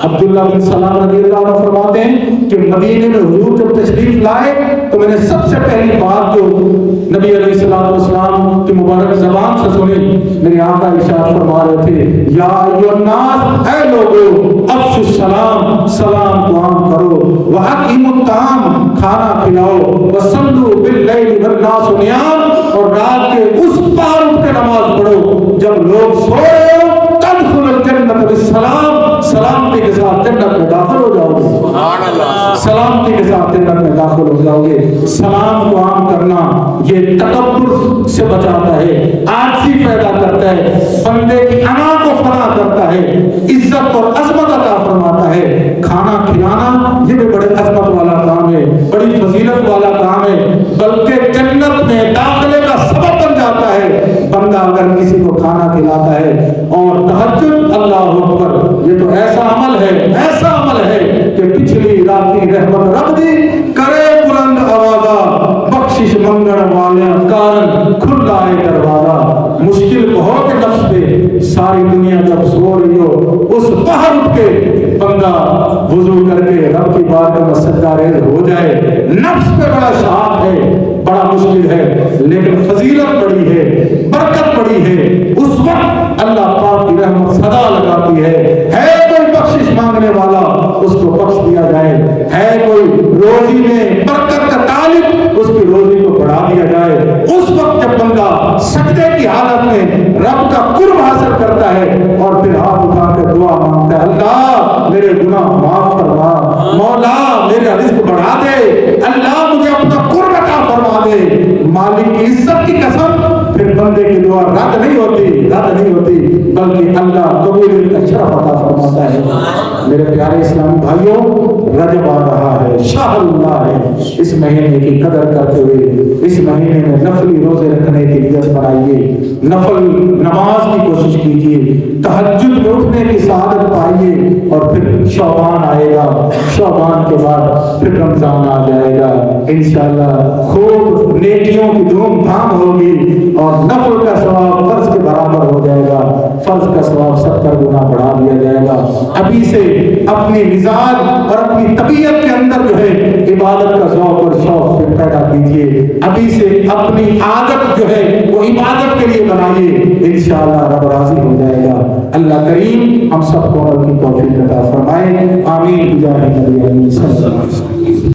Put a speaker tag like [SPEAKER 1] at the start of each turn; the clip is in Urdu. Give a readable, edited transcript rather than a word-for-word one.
[SPEAKER 1] عبداللہ بن سلام رضی اللہ عنہ فرماتے ہیں کہ مدینے میں حضور جب تشریف لائے تو میں نے سب سے پہلی بات جو نبی علیہ السلام کی مبارک زبان سے سنی، میرے آقا ارشاد فرما رہے تھے یا ایھا الناس، اے لوگو افشوا السلام، سلام کو عام کرو، واقیموا الطعام، کھانا کھلاؤ، وصلوا باللیل والناس نیام، اور رات کے اس پار اٹھ کے نماز پڑھو جب لوگ سو رہے ہو، تدخلوا الجنۃ بالسلام، سلامتی کے ساتھ جنت میں داخل ہو جاؤ گے، سبحان اللہ، سلامتی کے ساتھ جنت میں داخل ہو جاؤ گے۔ سلام کو عام کرنا یہ تکبر سے بچاتا ہے، عاجزی پیدا کرتا ہے، بندے کی انا کو فنا کرتا ہے، عزت اور عظمت عطا فرماتا ہے۔ کھانا کھلانا یہ بھی بڑے عظمت والا کام ہے، بڑی فضیلت والا کام ہے، بلکہ جنت میں داخلے کا سبب بن جاتا ہے بندہ اگر کسی کو کھانا کھلاتا ہے۔ اور تہجد، اللہ اکبر، یہ تو ایسا عمل ہے، ایسا عمل ہے کہ پچھلی راتی رحمت رب دی کرے بلند آوازہ، بخشش منگڑ والے کارن کھلا ہے دروازہ۔ مشکل بہت نفس پہ، ساری دنیا جب سو رہی ہو، اس پہر اٹھ کے بندہ وضو کر کے رب کی بارگاہ میں سجدہ ریز ہو جائے، نفس پہ بڑا شاق ہے، بڑا مشکل ہے، لیکن فضیلت بڑی ہے، برکت بڑی ہے۔ اس وقت اللہ پاک کی رحمت صدا لگاتی ہے کوئی بخشش مانگنے والا اس کو بخش دیا جائے، ہے کوئی روزی میں برکت کا طالب اس کی روزی کو بڑھا دیا جائے۔ اس وقت جب بندہ سجدے کی حالت میں رب کا قرب حاصل کرتا ہے اور پھر ہاتھ اٹھا کے دعا مانگتا ہے، اللہ میرے گناہ معاف فرما، مولا میرا رزق بڑھا دے، اللہ مجھے اپنا قرب عطا فرما دے، مالک کی عزت کی قسم، پھر بندے کی دعا رد نہیں ہوتی بلکہ اللہ قبول کا شرف عطا فرماتا ہے۔ میرے پیارے اسلامی بھائیوں، رجب آ رہا ہے، شہر اللہ ہے، اس مہینے کی قدر کرتے ہوئے اس مہینے میں نفلی روزے رکھنے کی نیت بنائیے، نفل نماز کی کوشش کیجیے، تہجد میں اٹھنے کی سعادت پائیے، اور پھر شعبان آئے گا، شعبان کے بعد پھر رمضان آ جائے گا، انشاءاللہ خوب نیکیوں کی دھوم دھام ہوگی اور نفل کا ثواب فرض کے برابر ہو جائے گا، فرض کا ثواب 70 گنا بڑھا دیا جائے گا۔ ابھی سے اپنی مزاج اور اپنی طبیعت کے اندر جو ہے عبادت کا ذوق اور شوق پیدا کیجیے، ابھی سے اپنی عادت جو ہے وہ عبادت کے لیے بنائیے، انشاءاللہ رب راضی ہو جائے گا۔ اللہ کریم ہم سب کو عمل کی توفیق عطا فرمائے، آمین بجاہ نبی صلی اللہ علیہ وسلم۔